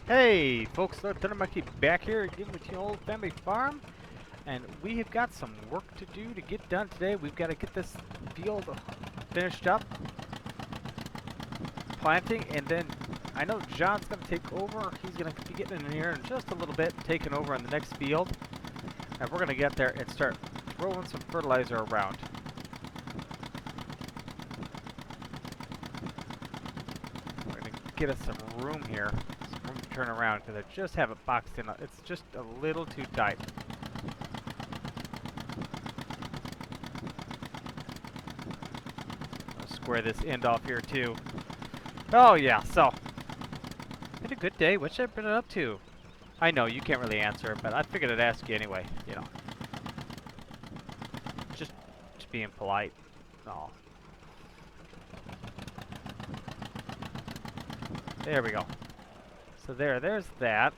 Hey folks, Thunder Monkey back here again with your old family farm, and we have got some work to do to get done today. We've got to get this field finished up, planting, and then I know John's going to take over. He's going to be getting in here in just a little bit, taking over on the next field, and we're going to get there and start throwing some fertilizer around. We're going to get us some room here. Turn around because I just have it boxed in. It's just a little too tight. I'll square this end off here too. Oh yeah, so had a good day. What should I been up to? I know you can't really answer, but I figured I'd ask you anyway. You know, just being polite. Oh, there we go. So there's that.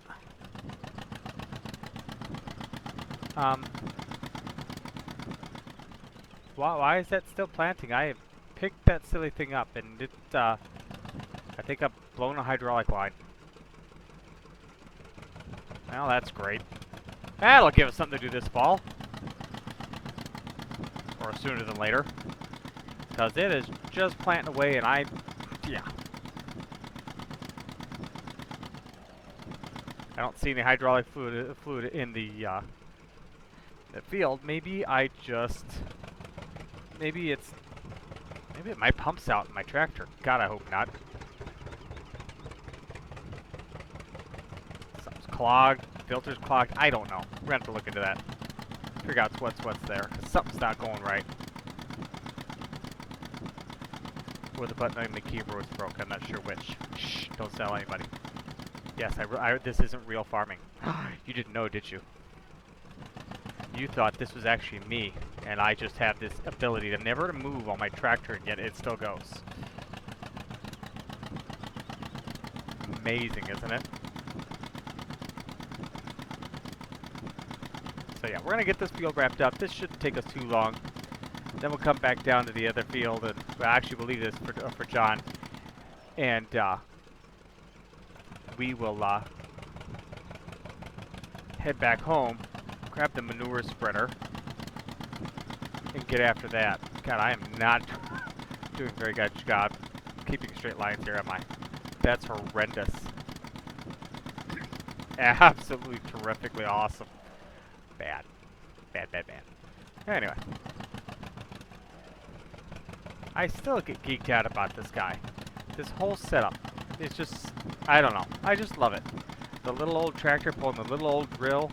Why is that still planting? I picked that silly thing up and it, I think I've blown a hydraulic line. Well, that's great. That'll give us something to do this fall. Or sooner than later. Because it is just planting away and yeah. I don't see any hydraulic fluid in the field. Maybe maybe my pump's out in my tractor. God, I hope not. Something's clogged, filter's clogged. I don't know. We're gonna have to look into that. Figure out what's there. 'Cause something's not going right. Or the button on the keyboard's broke. I'm not sure which. Shh! Don't tell anybody. Yes, this isn't real farming. You didn't know, did you? You thought this was actually me, and I just have this ability to never move on my tractor, and yet it still goes. Amazing, isn't it? So yeah, we're gonna get this field wrapped up. This shouldn't take us too long. Then we'll come back down to the other field, and we'll leave this for John, and we will head back home, grab the manure spreader, and get after that. God, I am not doing a very good job keeping straight lines here, am I? That's horrendous. Absolutely terrifically awesome. Bad. Bad. Anyway. I still get geeked out about this guy. This whole setup. It's just, I don't know. I just love it. The little old tractor pulling the little old drill.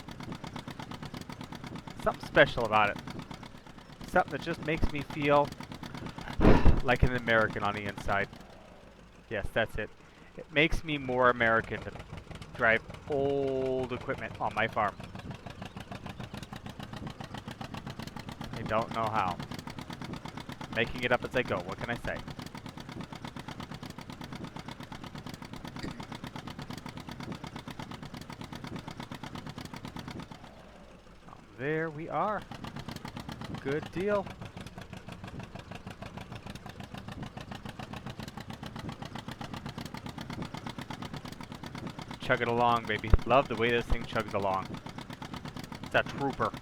Something special about it. Something that just makes me feel like an American on the inside. Yes, that's it. It makes me more American to drive old equipment on my farm. I don't know how. Making it up as I go. What can I say? There we are. Good deal. Chug it along, baby. Love the way this thing chugs along. It's a trooper.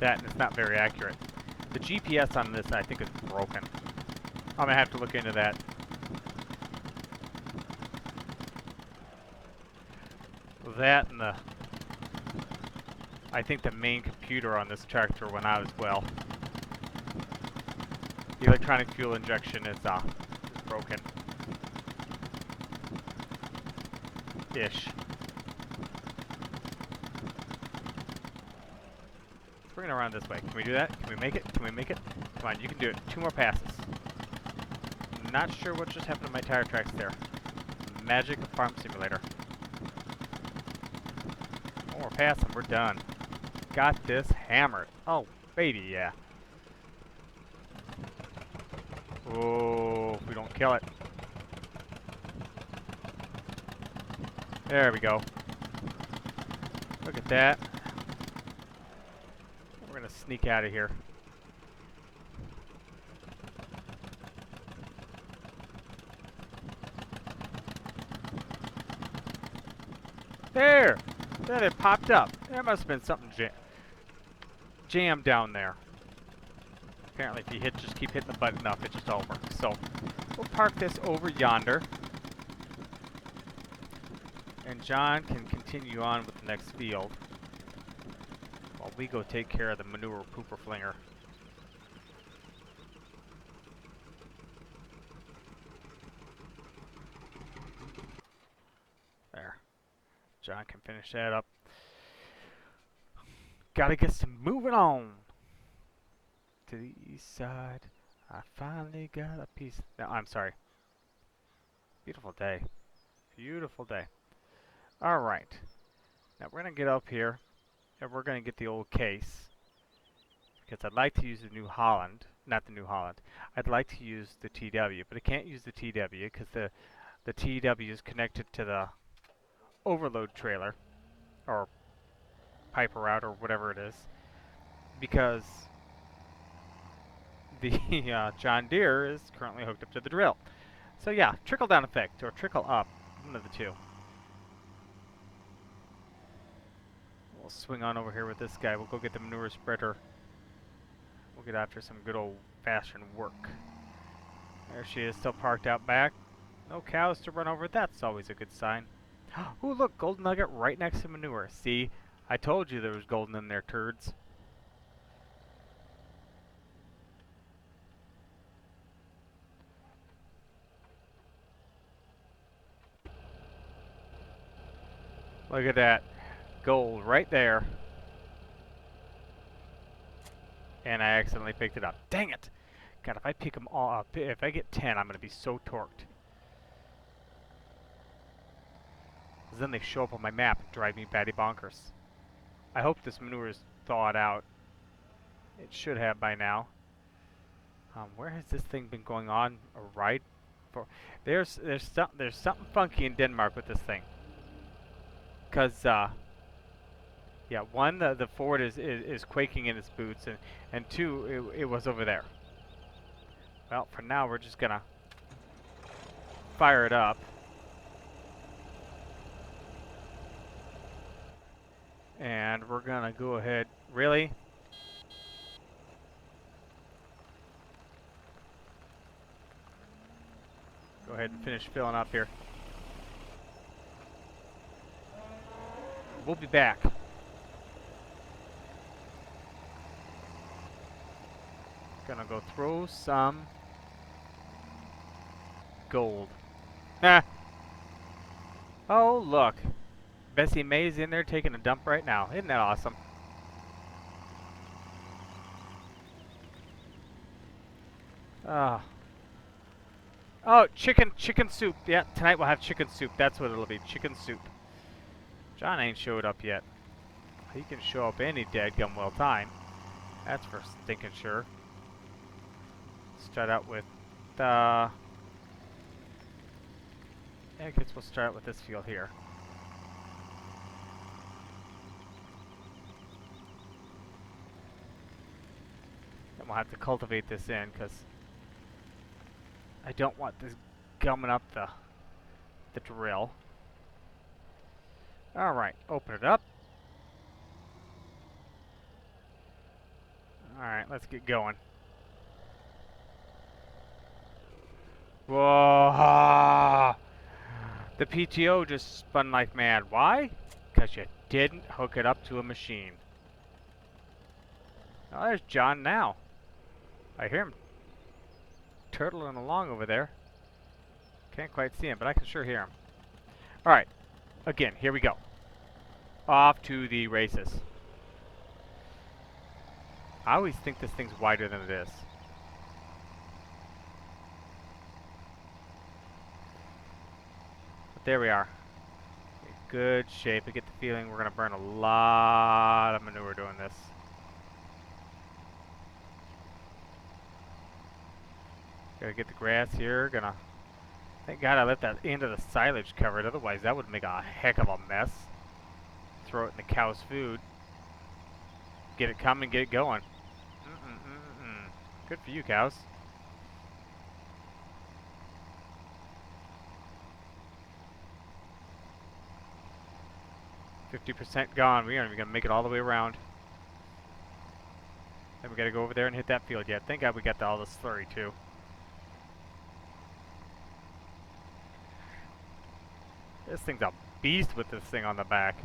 That, and it's not very accurate. The GPS on this, I think, is broken. I'm gonna have to look into that. That and I think the main computer on this tractor went out as well. The electronic fuel injection is broken. Ish. Bring it around this way. Can we do that? Can we make it? Can we make it? Come on, you can do it. 2 more passes. Not sure what just happened to my tire tracks there. Magic of Farm Simulator. 1 more pass and we're done. Got this hammered. Oh, baby, yeah. Oh, if we don't kill it. There we go. Look at that. sneak out of here. There! There, it popped up. There must have been something jammed down there. Apparently, if you just keep hitting the button enough, it just all works. So, we'll park this over yonder. And John can continue on with the next field while we go take care of the manure pooper flinger. There. John can finish that up. Gotta get some moving on. To the east side, I finally got a piece. No, I'm sorry. Beautiful day. Beautiful day. Alright. Now we're going to get up here and we're going to get the old case. Because I'd like to use the New Holland. Not the New Holland. I'd like to use the TW. But I can't use the TW because the TW is connected to the overload trailer. Or Piper route or whatever it is. Because the John Deere is currently hooked up to the drill. So yeah, trickle down effect or trickle up. One of the two. We'll swing on over here with this guy. We'll go get the manure spreader. We'll get after some good old-fashioned work. There she is, still parked out back. No cows to run over. That's always a good sign. Ooh, look, golden nugget right next to manure. See, I told you there was golden in there, turds. Look at that. Gold right there. And I accidentally picked it up. Dang it! God, if I pick them all up, if I get 10, I'm going to be so torqued. Because then they show up on my map and drive me batty bonkers. I hope this manure is thawed out. It should have by now. Where has this thing been going on a ride for? There's something funky in Denmark with this thing. Because yeah, one, the Ford is quaking in its boots, and two, it was over there. Well, for now, we're just gonna fire it up. And we're gonna go ahead. Really? Go ahead and finish filling up here. We'll be back. Gonna go throw some gold. Ah. Oh, look. Bessie Mae's in there taking a dump right now. Isn't that awesome? Oh. Oh, chicken soup. Yeah, tonight we'll have chicken soup. That's what it'll be, chicken soup. John ain't showed up yet. He can show up any dadgum well time. That's for stinking sure. Start out with, yeah, I guess we'll start with this field here. Then we'll have to cultivate this in, because I don't want this gumming up the drill. Alright, open it up. Alright, let's get going. Whoa! The PTO just spun like mad. Why? Because you didn't hook it up to a machine. Oh, there's John now. I hear him turtling along over there. Can't quite see him, but I can sure hear him. Alright. Again, here we go. Off to the races. I always think this thing's wider than it is. But there we are. In good shape. I get the feeling we're going to burn a lot of manure doing this. Gotta get the grass here. Gonna... Thank God I let that end of the silage covered. Otherwise, that would make a heck of a mess. Throw it in the cow's food. Get it coming, get it going. Good for you, cows. %50 gone. We aren't even gonna make it all the way around. Then we gotta go over there and hit that field yet. Thank God we got all the slurry too. This thing's a beast with this thing on the back.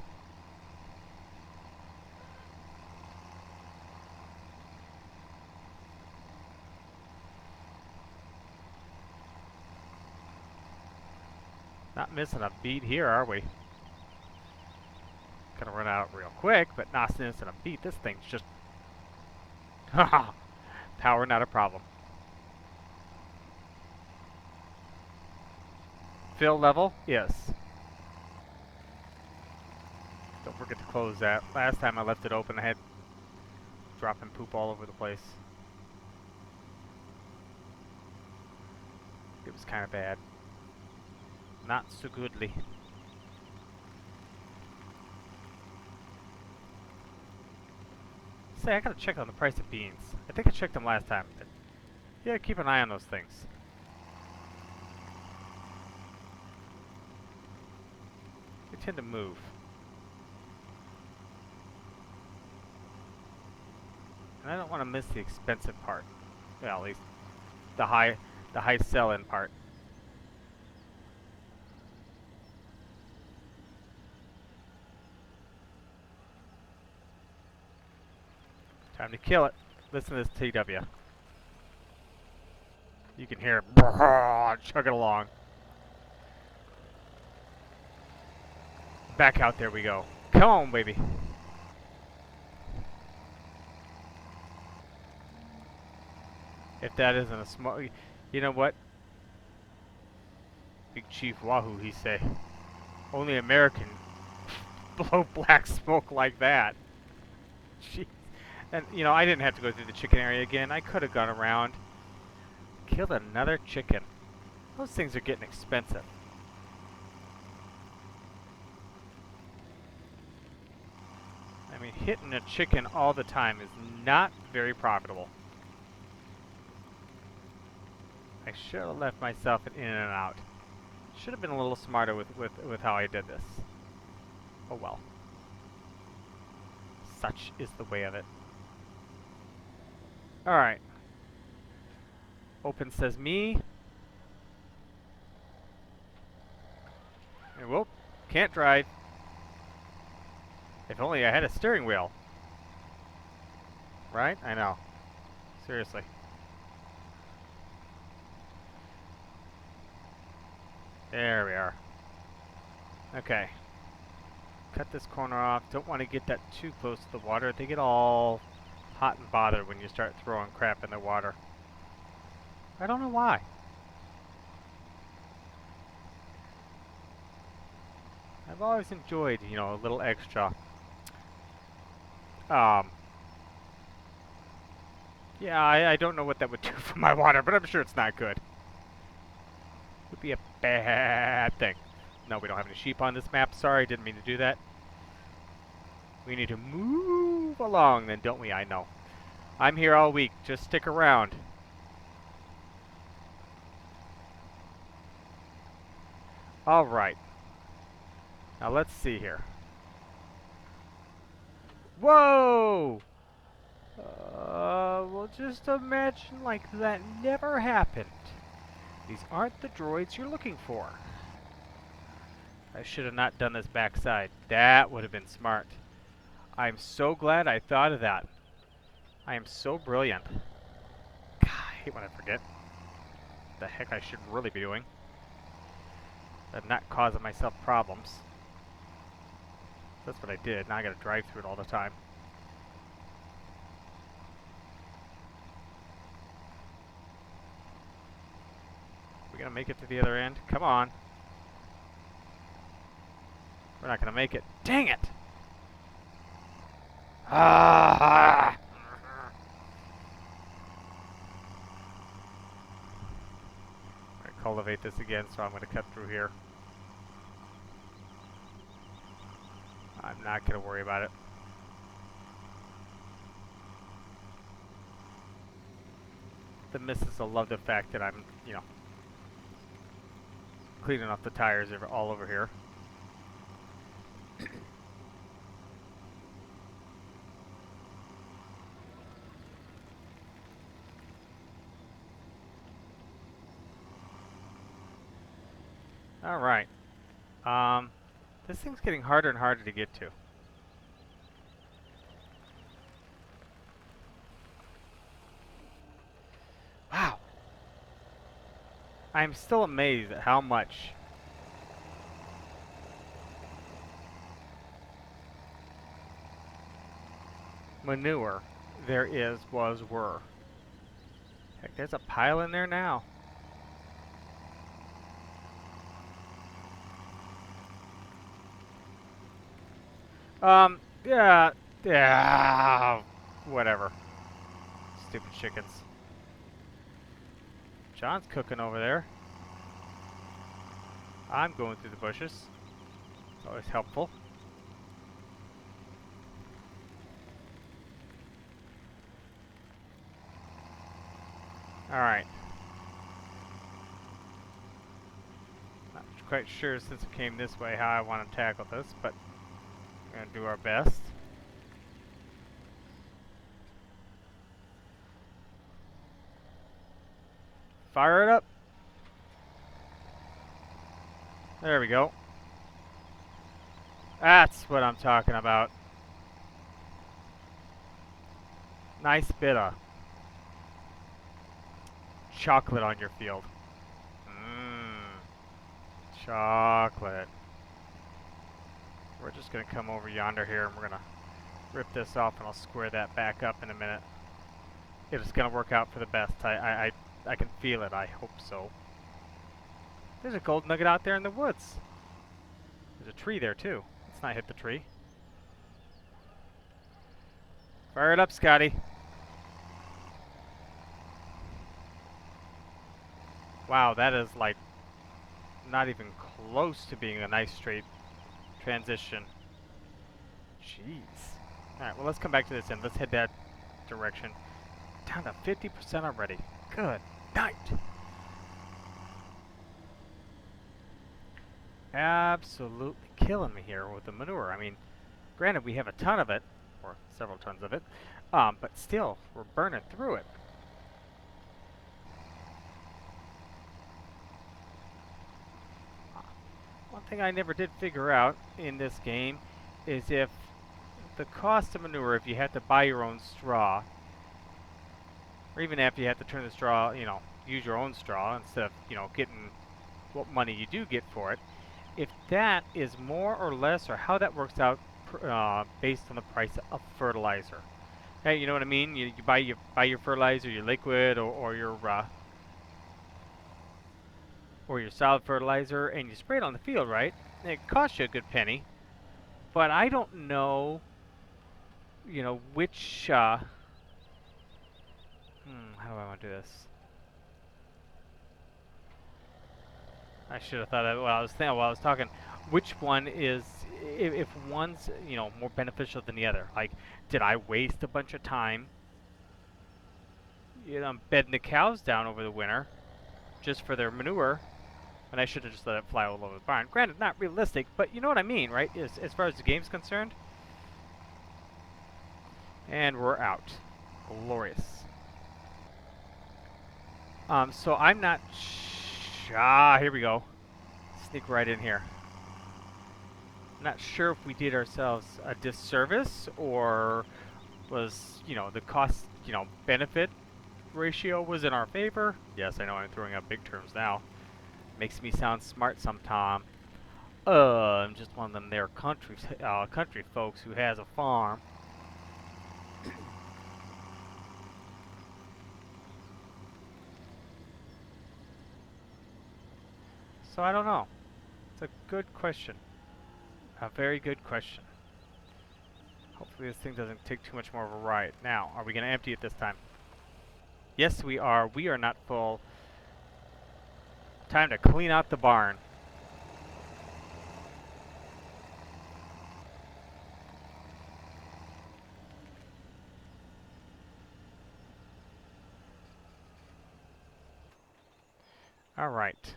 Not missing a beat here, are we? Gonna run out real quick, but not missing a beat. This thing's just... Haha! Power not a problem. Fill level? Yes. Don't forget to close that. Last time I left it open, I had dropping poop all over the place. It was kind of bad. Not so goodly. Say, I gotta check on the price of beans. I think I checked them last time. But yeah, keep an eye on those things. They tend to move. And I don't want to miss the expensive part. Well, at least the high sell-in part. Time to kill it. Listen to this TW. You can hear it chugging along. Back out there we go. Come on, baby. If that isn't a small... You know what? Big Chief Wahoo, he say. Only American blow black smoke like that. Jeez. And, you know, I didn't have to go through the chicken area again. I could have gone around. Killed another chicken. Those things are getting expensive. I mean, hitting a chicken all the time is not very profitable. I should have left myself an in and out. Should have been a little smarter with how I did this. Oh well. Such is the way of it. Alright. Open says me. And whoop. Can't drive. If only I had a steering wheel. Right? I know. Seriously. There we are. Okay. Cut this corner off. Don't want to get that too close to the water. They get all hot and bothered when you start throwing crap in the water. I don't know why. I've always enjoyed, you know, a little extra. Yeah, I don't know what that would do for my water, but I'm sure it's not good. Would be a bad thing. No, we don't have any sheep on this map. Sorry, didn't mean to do that. We need to move along then, don't we? I know. I'm here all week. Just stick around. Alright. Now let's see here. Whoa! Well, just imagine like that never happened. These aren't the droids you're looking for. I should have not done this backside. That would have been smart. I'm so glad I thought of that. I am so brilliant. God, I hate when I forget. What the heck I should really be doing. I'm not causing myself problems. That's what I did. Now I gotta drive through it all the time. We're gonna make it to the other end. Come on. We're not gonna make it. Dang it! Ah! I'm gonna cultivate this again, so I'm gonna cut through here. I'm not gonna worry about it. The missus will love the fact that I'm, you know, cleaning off the tires all over here. All right. This thing's getting harder and harder to get to. Wow. I'm still amazed at how much manure there were. Heck, there's a pile in there now. Yeah, yeah, whatever. Stupid chickens. John's cooking over there. I'm going through the bushes. It's always helpful. Alright. Not quite sure since it came this way how I want to tackle this, but we're going to do our best. Fire it up. There we go. That's what I'm talking about. Nice bit of chocolate on your field. Mmm. Chocolate. We're just going to come over yonder here and we're going to rip this off and I'll square that back up in a minute. It's going to work out for the best. I can feel it. I hope so. There's a gold nugget out there in the woods. There's a tree there too. Let's not hit the tree. Fire it up, Scotty. Wow, that is like not even close to being a nice straight transition. Jeez. Alright, well let's come back to this end. Let's head that direction. Down to 50% already. Good night. Absolutely killing me here with the manure. I mean, granted we have a ton of it, or several tons of it, but still, we're burning through it. One thing I never did figure out in this game is if the cost of manure, if you have to buy your own straw, or even if you have to turn the straw, you know, use your own straw instead of, you know, getting what money you do get for it, if that is more or less, or how that works out based on the price of fertilizer. Hey, you know what I mean? You buy your fertilizer, your liquid, or your solid fertilizer, and you spray it on the field, right? And it costs you a good penny, but I don't know, you know, which. How do I want to do this? I should have thought of it while I was talking. Which one is, if one's, you know, more beneficial than the other? Like, did I waste a bunch of time, you know, bedding the cows down over the winter just for their manure, and I should have just let it fly all over the barn? Granted, not realistic, but you know what I mean, right? As far as the game's concerned. And we're out. Glorious. So I'm not. Here we go. Sneak right in here. I'm not sure if we did ourselves a disservice or was, you know, the cost, you know, benefit ratio was in our favor. Yes, I know I'm throwing out big terms now. Makes me sound smart sometime. I'm just one of them there country folks who has a farm. So I don't know. It's a good question. A very good question. Hopefully this thing doesn't take too much more of a ride. Now, are we going to empty it this time? Yes, we are. We are not full. Time to clean out the barn. Alright.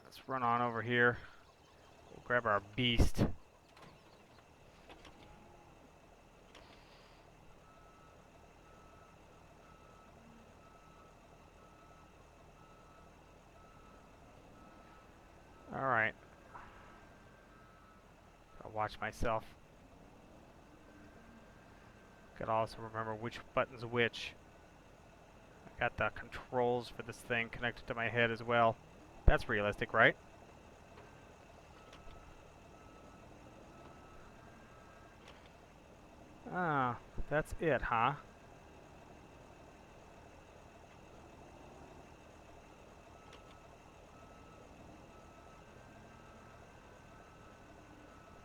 Let's run on over here. We'll grab our beast. Alright. I'll watch myself. Gotta also remember which button's which. I got the controls for this thing connected to my head as well. That's realistic, right? Ah, that's it, huh?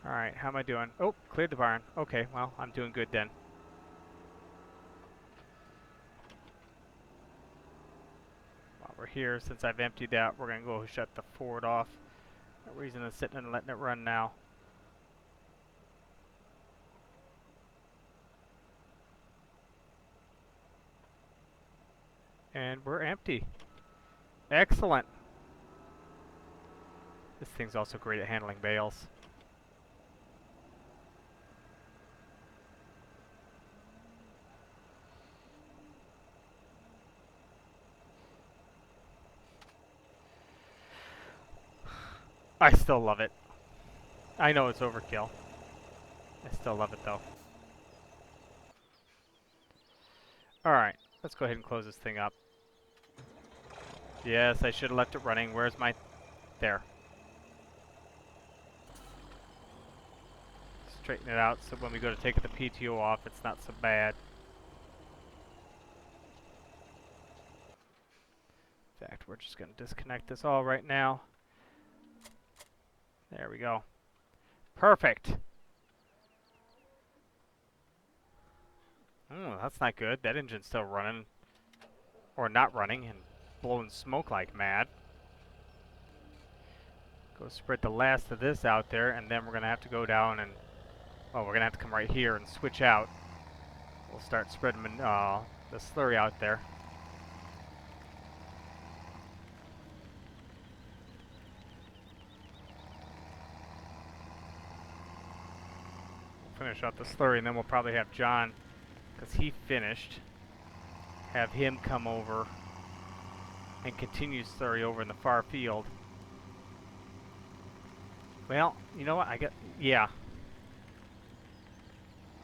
Alright, how am I doing? Oh, cleared the barn. Okay, well, I'm doing good then. While we're here, since I've emptied that, we're going to go shut the Ford off. No reason in sitting and letting it run now. And we're empty. Excellent. This thing's also great at handling bales. I still love it. I know it's overkill. I still love it though. Alright, let's go ahead and close this thing up. Yes, I should have left it running. Where's my... There. Straighten it out so when we go to take the PTO off, it's not so bad. In fact, we're just going to disconnect this all right now. There we go. Perfect. That's not good. That engine's still running. Or not running and blowing smoke like mad. Go spread the last of this out there, and then we're going to have to go down and... Well, we're going to have to come right here and switch out. We'll start spreading the slurry out there. Finish out the slurry, and then we'll probably have John, because he finished, have him come over and continue slurry over in the far field. Well, you know what? Yeah.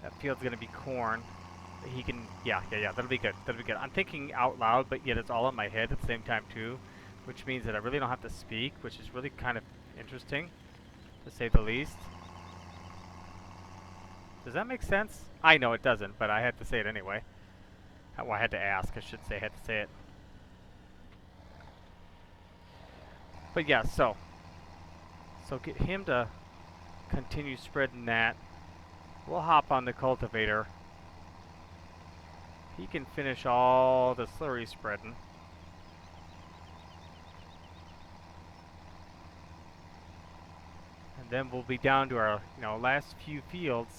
That field's going to be corn. He can, yeah, that'll be good. That'll be good. I'm thinking out loud, but yet it's all in my head at the same time too, which means that I really don't have to speak, which is really kind of interesting, to say the least. Does that make sense? I know it doesn't, but I had to say it anyway. Well, I had to ask. I should say I had to say it. But yeah, so get him to continue spreading that. We'll hop on the cultivator. He can finish all the slurry spreading. And then we'll be down to our, last few fields.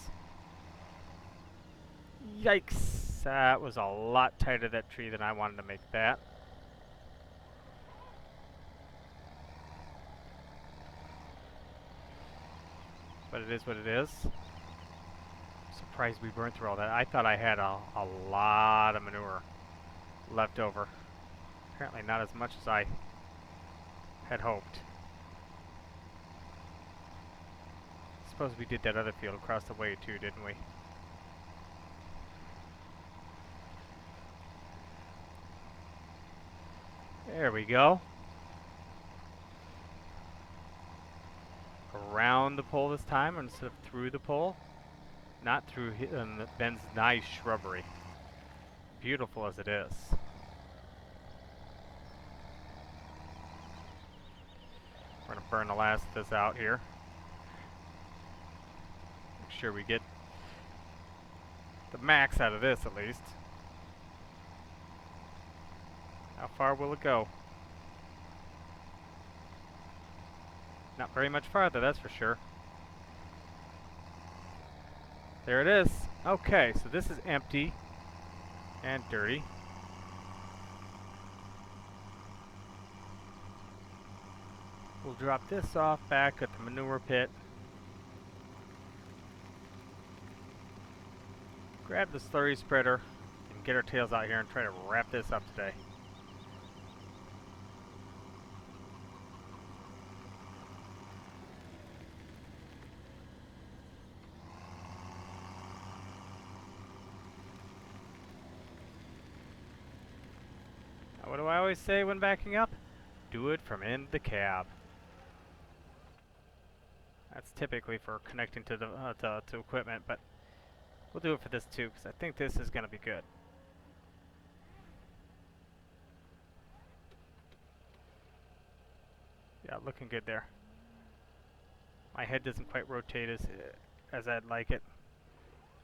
Yikes! That was a lot tighter, that tree, than I wanted to make that. But it is what it is. Surprised we burned through all that. I thought I had a lot of manure left over. Apparently not as much as I had hoped. Suppose we did that other field across the way too, didn't we? There we go. Around the pole this time instead of through the pole. Not through Ben's nice shrubbery. Beautiful as it is. We're going to burn the last of this out here. Make sure we get the max out of this at least. How far will it go? Not very much farther, that's for sure. There it is. Okay, so this is empty and dirty. We'll drop this off back at the manure pit. Grab the slurry spreader and get our tails out here and try to wrap this up today. Now, what do I always say when backing up? Do it from in the cab. That's typically for connecting to the to equipment, but we'll do it for this too, because I think this is going to be good. Yeah, looking good there. My head doesn't quite rotate as I'd like it.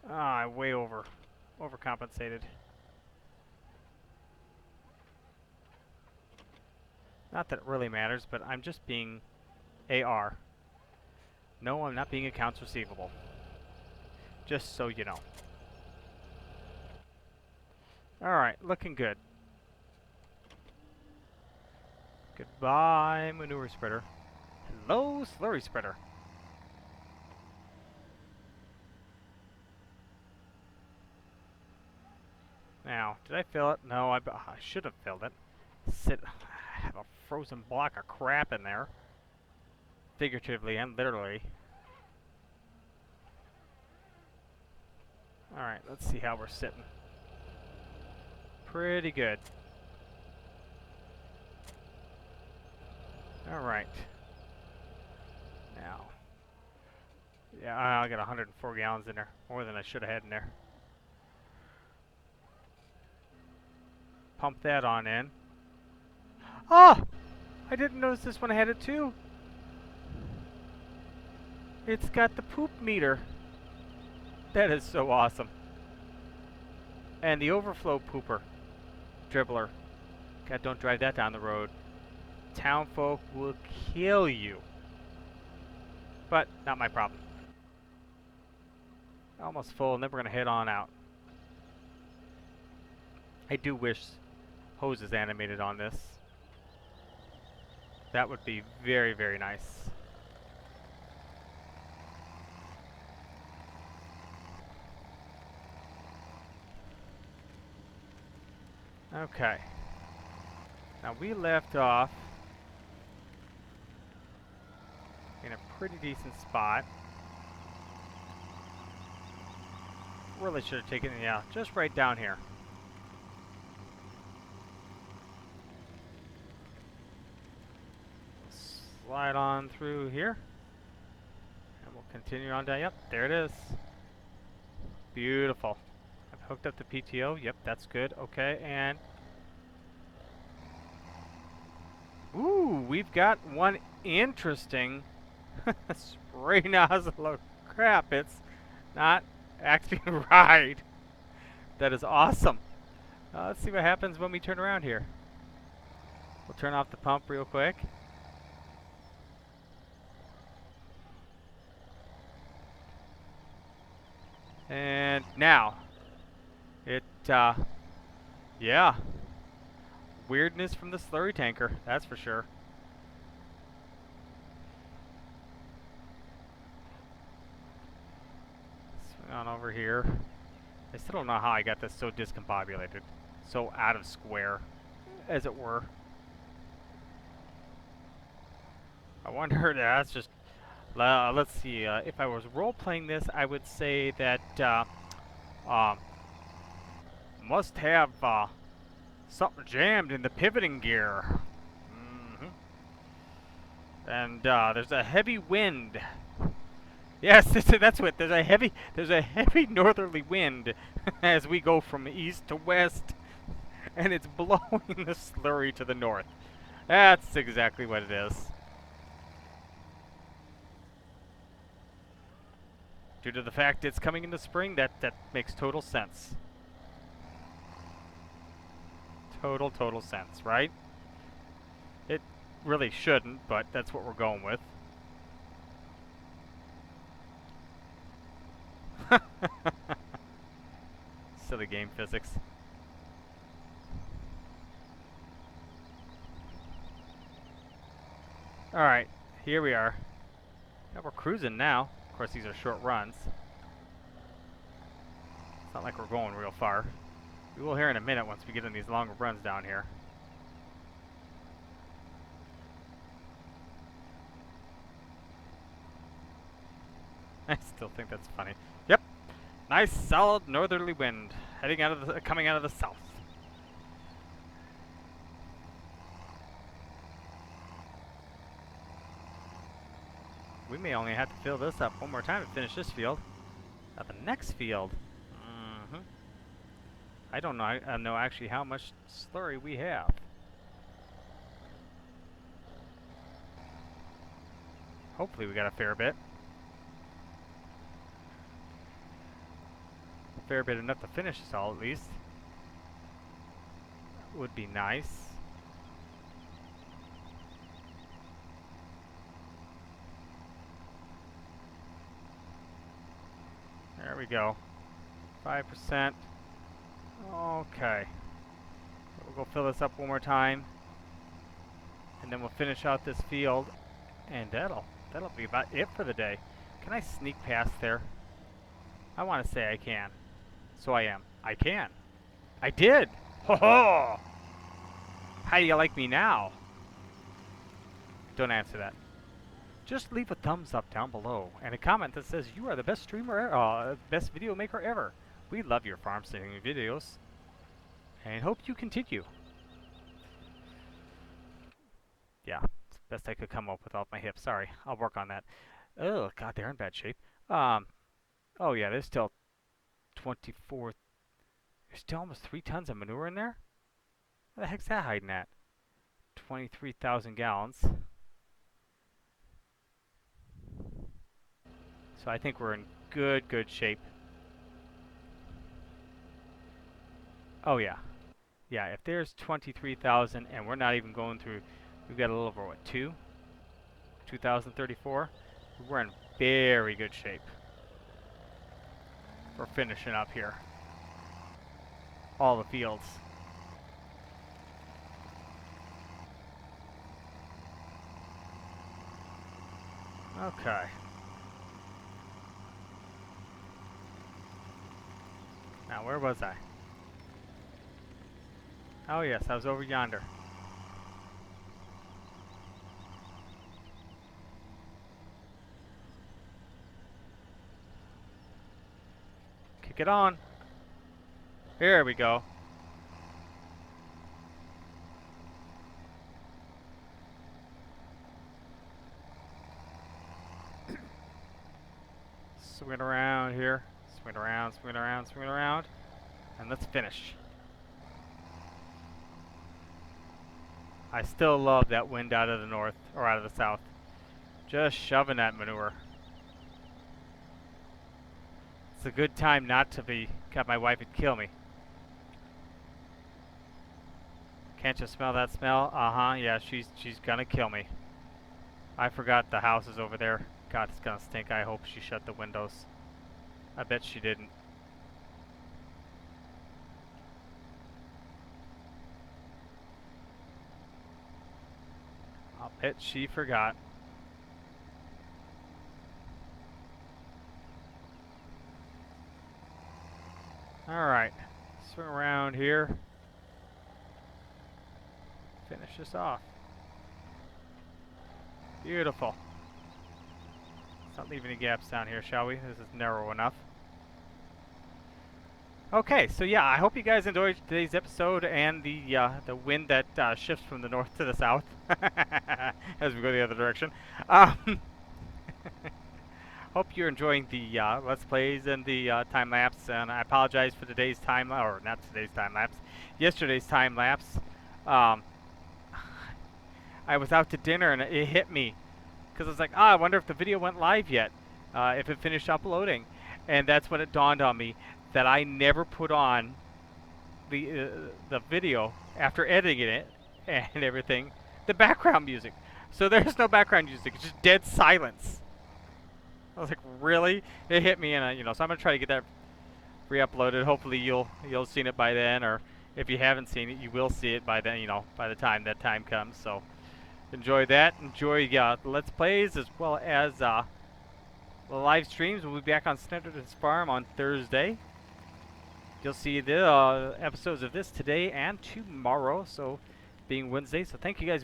Ah, I way overcompensated. Not that it really matters, but I'm just being AR. No, I'm not being accounts receivable. Just so you know. Alright, looking good. Goodbye, manure spreader. Hello, slurry spreader. Now, did I fill it? No, I should have filled it. I have a frozen block of crap in there. Figuratively and literally. Alright, let's see how we're sitting. Pretty good. Alright. Now. Yeah, I got 104 gallons in there. More than I should have had in there. Pump that on in. Oh! I didn't notice this one had it too. It's got the poop meter. That is so awesome. And the overflow pooper. Dribbler. God, don't drive that down the road. Town folk will kill you. But not my problem. Almost full, and then we're going to head on out. I do wish hoses animated on this. That would be very, very nice. Okay. Now we left off in a pretty decent spot. Really should have taken it, yeah, just right down here. Slide on through here. And we'll continue on down. Yep, there it is. Beautiful. I've hooked up the PTO. Yep, that's good. Okay, and ooh, we've got one interesting spray nozzle. Oh, crap, it's not acting right. That is awesome. Let's see what happens when we turn around here. We'll turn off the pump real quick. And now, yeah, weirdness from the slurry tanker, that's for sure. Swing on over here. I still don't know how I got this so discombobulated, so out of square, as it were. I wonder, that's just, let's see, if I was role-playing this, I would say that, must have, something jammed in the pivoting gear. And, there's a heavy wind. Yes, that's what, there's a heavy northerly wind as we go from east to west, and it's blowing the slurry to the north. That's exactly what it is. Due to the fact it's coming in the spring, that makes total sense. Total sense, right? It really shouldn't, but that's what we're going with. Silly game physics. Alright, here we are. Yeah, we're cruising now. Of course, these are short runs. It's not like we're going real far. We will hear in a minute once we get in these longer runs down here. I still think that's funny. Yep. Nice solid northerly wind heading out of the coming out of the south. We may only have to fill this up one more time to finish this field. Now the next field. I don't know. I know actually how much slurry we have. Hopefully we got a fair bit. A fair bit enough to finish this all at least. Would be nice. There we go. 5%. Okay. We'll go fill this up one more time. And then we'll finish out this field. And that'll be about it for the day. Can I sneak past there? I want to say I can. So I am. I can. I did! Ho ho! How do you like me now? Don't answer that. Just leave a thumbs up down below and a comment that says you are the best streamer, best video maker ever. We love your farm saving videos and hope you continue. Yeah, it's the best I could come up with off my hip. Sorry, I'll work on that. Oh God, they're in bad shape. Oh yeah, there's still 24. There's still almost 3 tons of manure in there. Where the heck's that hiding at? 23,000 gallons. So I think we're in good shape. Oh yeah. Yeah, if there's 23,000 and we're not even going through, we've got a little over what, 2,034? We're in very good shape. We're finishing up here. All the fields. Okay. Now, where was I? Oh yes, I was over yonder. Kick it on. Here we go. Swing around here. Swing around, swing around, swing around. And let's finish. I still love that wind out of the north, or out of the south. Just shoving that manure. It's a good time not to be. God, my wife would kill me. Can't you smell that smell? Uh-huh, yeah, she's gonna kill me. I forgot the house is over there. God, it's gonna stink. I hope she shut the windows. I bet she didn't. I'll bet she forgot. Alright, swing around here. Finish this off. Beautiful. Let's not leave any gaps down here, shall we? This is narrow enough. Okay, so yeah, I hope you guys enjoyed today's episode and the wind that shifts from the north to the south as we go the other direction. Hope you're enjoying the Let's Plays and the time lapse, and I apologize for today's time, or not today's time lapse, yesterday's time lapse. I was out to dinner and it hit me because I was like, I wonder if the video went live yet, if it finished uploading, and that's when it dawned on me that I never put on the video after editing it and everything, the background music. So there's no background music; it's just dead silence. I was like, really? It hit me, and you know, so I'm gonna try to get that re-uploaded. Hopefully, you'll seen it by then, or if you haven't seen it, you will see it by then. You know, by the time that time comes. So enjoy that. Enjoy the Let's Plays as well as the live streams. We'll be back on Snedden's Farm on Thursday. You'll see the episodes of this today and tomorrow, so being Wednesday. So thank you guys